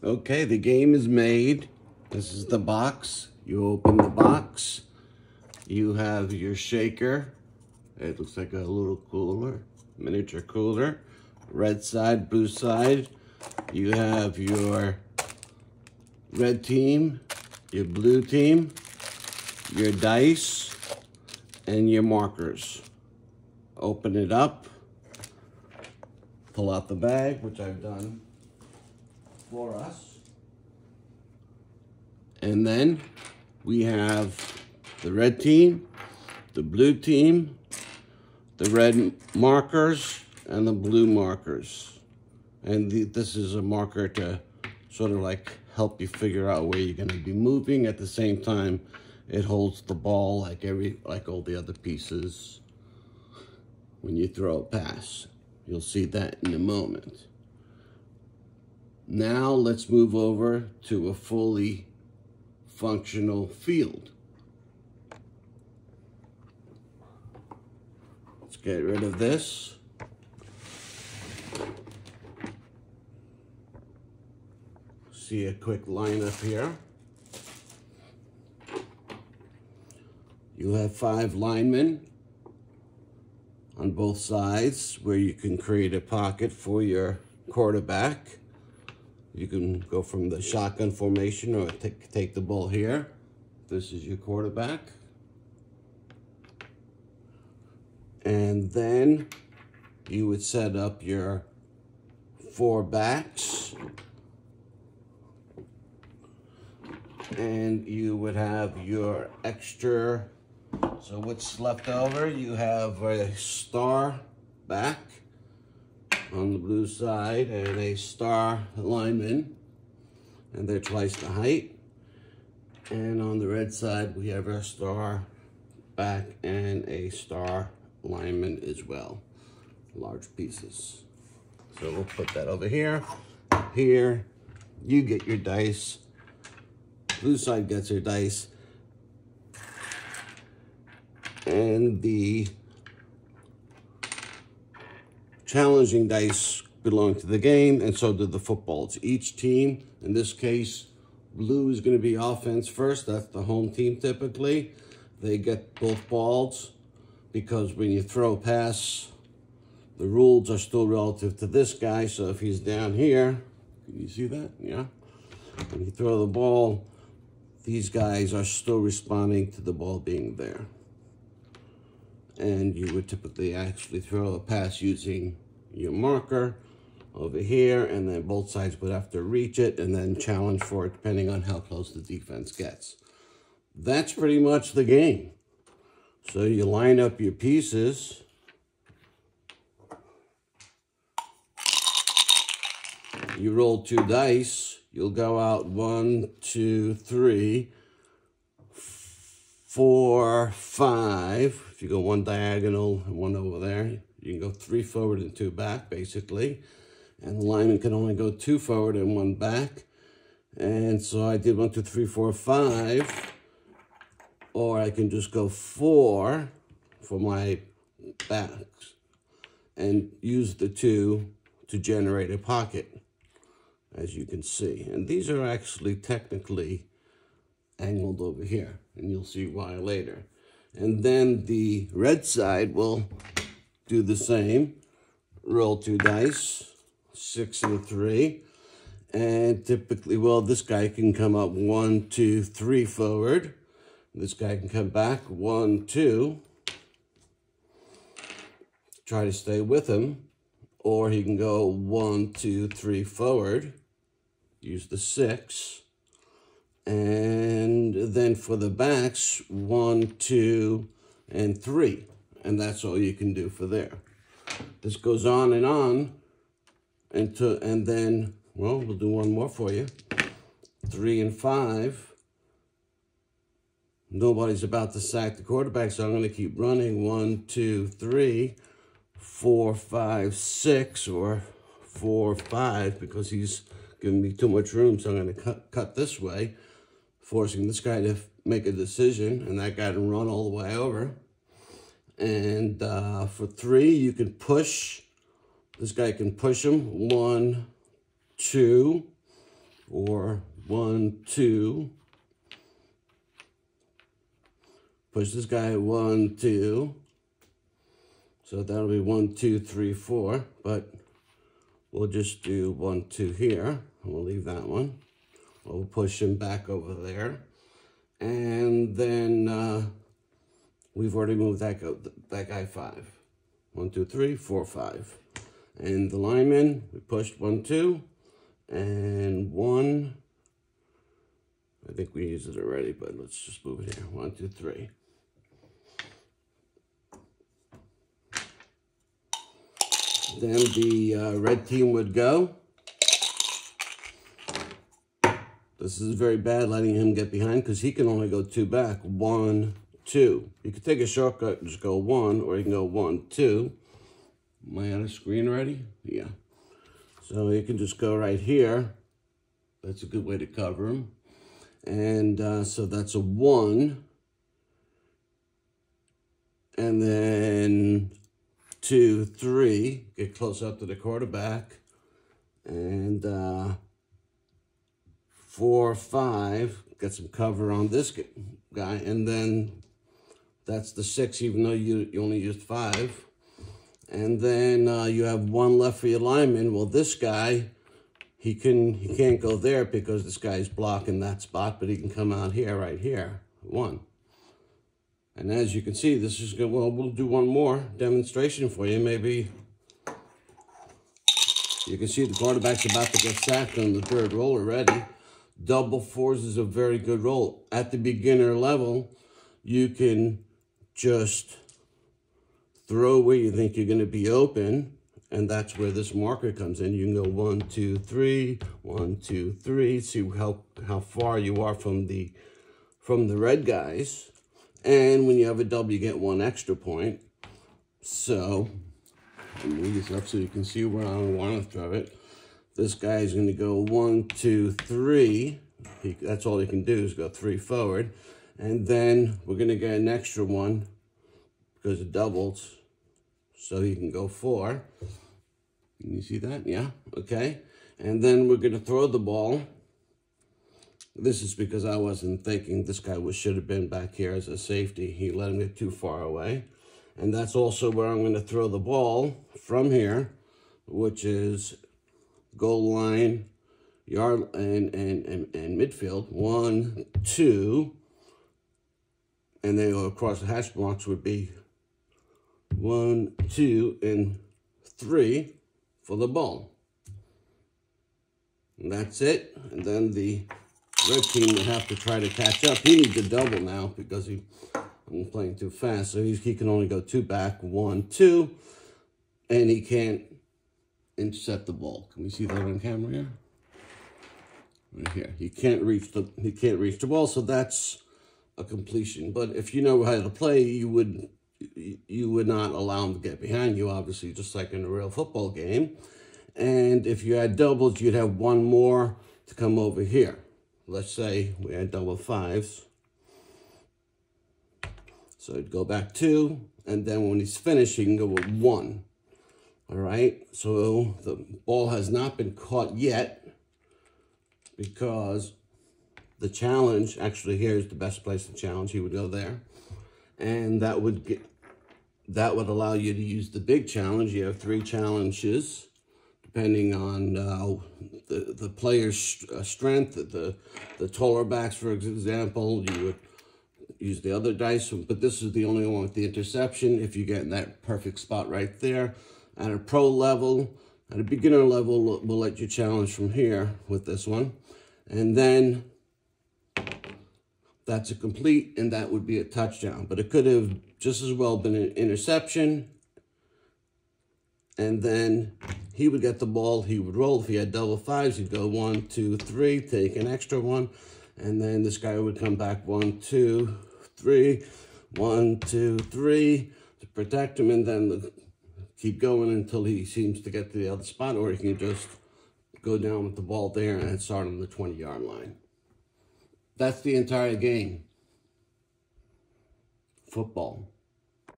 Okay, the game is made. This is the box. You open the box. You have your shaker. It looks like a little cooler, miniature cooler. Red side, blue side. You have your red team, your blue team, your dice, and your markers. Open it up. Pull out the bag, which I've done for us. And then we have the red team, the blue team, the red markers, and the blue markers. And this is a marker to sort of like help you figure out where you're gonna be moving. At the same time, it holds the ball like all the other pieces when you throw a pass. You'll see that in a moment. Now let's move over to a fully functional field. Let's get rid of this. See a quick lineup here. You have 5 linemen on both sides where you can create a pocket for your quarterback. You can go from the shotgun formation or take the ball here. This is your quarterback. And then you would set up your 4 backs. And you would have your extra, so what's left over, you have a star back on the blue side and a star lineman, and they're twice the height. And on the red side, we have a star back and a star lineman as well, large pieces. So we'll put that over here. Here, you get your dice. Blue side gets her dice. And the challenging dice belong to the game, and so do the footballs. Each team, in this case, blue is going to be offense first. That's the home team typically. They get both balls because when you throw a pass, the rules are still relative to this guy. So if he's down here, can you see that? Yeah. When you throw the ball, these guys are still responding to the ball being there. And you would typically actually throw a pass using your marker over here, and then both sides would have to reach it and then challenge for it depending on how close the defense gets. That's pretty much the game. So you line up your pieces. You roll 2 dice. You'll go out 1, 2, 3, 4, 5. If you go 1 diagonal and 1 over there, you can go 3 forward and 2 back, basically. And the lineman can only go 2 forward and 1 back. And so I did 1, 2, 3, 4, 5. Or I can just go 4 for my backs and use the 2 to generate a pocket, as you can see. And these are actually technically angled over here, and you'll see why later. And then the red side will do the same. Roll 2 dice, 6 and 3. And typically, well, this guy can come up 1, 2, 3 forward. This guy can come back 1, 2. Try to stay with him. Or he can go 1, 2, 3 forward. Use the 6. And then for the backs, 1, 2, and 3. And that's all you can do for there. This goes on. And then, well, we'll do one more for you. 3 and 5. Nobody's about to sack the quarterback, so I'm going to keep running. 1, 2, 3, 4, 5, 6, or 4, 5, because he's giving me too much room, so I'm going to cut this way, forcing this guy to make a decision, and that guy to run all the way over. And for 3, you can push. This guy can push him. 1, 2. 4, 1, 2. Push this guy at 1, 2. So that'll be 1, 2, 3, 4. But we'll just do 1, 2 here. And we'll leave that one. We'll push him back over there. And then we've already moved that guy 5. 1, 2, 3, 4, 5. And the lineman, we pushed 1, 2. And 1. I think we used it already, but let's just move it here. 1, 2, 3. Then the red team would go. This is very bad letting him get behind because he can only go 2 back. 1, 2. You could take a shortcut and just go 1, or you can go 1, 2. Am I on a screen already? Yeah. So you can just go right here. That's a good way to cover him. And so that's a 1. And then 2, 3. Get close up to the quarterback. And 4, 5. Get some cover on this guy. And then that's the 6, even though you only used 5. And then you have 1 left for your lineman. Well, this guy, he can't go there because this guy's blocking that spot, but he can come out here, right here, 1. And as you can see, this is good. Well, we'll do one more demonstration for you. Maybe you can see the quarterback's about to get sacked on the 3rd roll already. Double 4s is a very good roll. At the beginner level, you can just throw where you think you're going to be open, and that's where this marker comes in. You can go 1, 2, 3, 1, 2, 3. See how far you are from the red guys. And when you have a double, you get 1 extra point. So I'll move this up so you can see where I want to throw it. This guy is going to go 1, 2, 3. That's all he can do is go 3 forward. And then we're going to get an extra 1 because it doubles. So he can go 4. Can you see that? Yeah. Okay. And then we're going to throw the ball. This is because I wasn't thinking this guy should have been back here as a safety. He let him get too far away. And that's also where I'm going to throw the ball from here, which is goal line, yard, and midfield. 1, 2. And then go across the hash marks would be 1, 2, and 3 for the ball. And that's it. And then the red team would have to try to catch up. He needs a double now because I'm playing too fast. So he can only go 2 back, 1, 2, and he can't intercept the ball. Can we see that on camera here? Right here. He can't reach the ball, so that's a completion. But if you know how to play, you would not allow him to get behind you, obviously, just like in a real football game. And if you had doubles, you'd have 1 more to come over here. Let's say we had double 5s. So it'd go back 2, and then when he's finished, he can go with 1. All right, so the ball has not been caught yet because the challenge, actually here is the best place to challenge. He would go there, and that would allow you to use the big challenge. You have 3 challenges depending on the player's strength. The taller backs, for example, you would use the other dice, but this is the only one with the interception. If you get in that perfect spot right there. At a pro level, at a beginner level, we'll let you challenge from here with this one. And then that's a complete, and that would be a touchdown. But it could have just as well been an interception. And then he would get the ball, he would roll. If he had double 5s, he'd go 1, 2, 3, take an extra 1. And then this guy would come back 1, 2, 3, 1, 2, 3 to protect him, and then keep going until he seems to get to the other spot, or he can just go down with the ball there and start on the 20-yard line. That's the entire game. Football.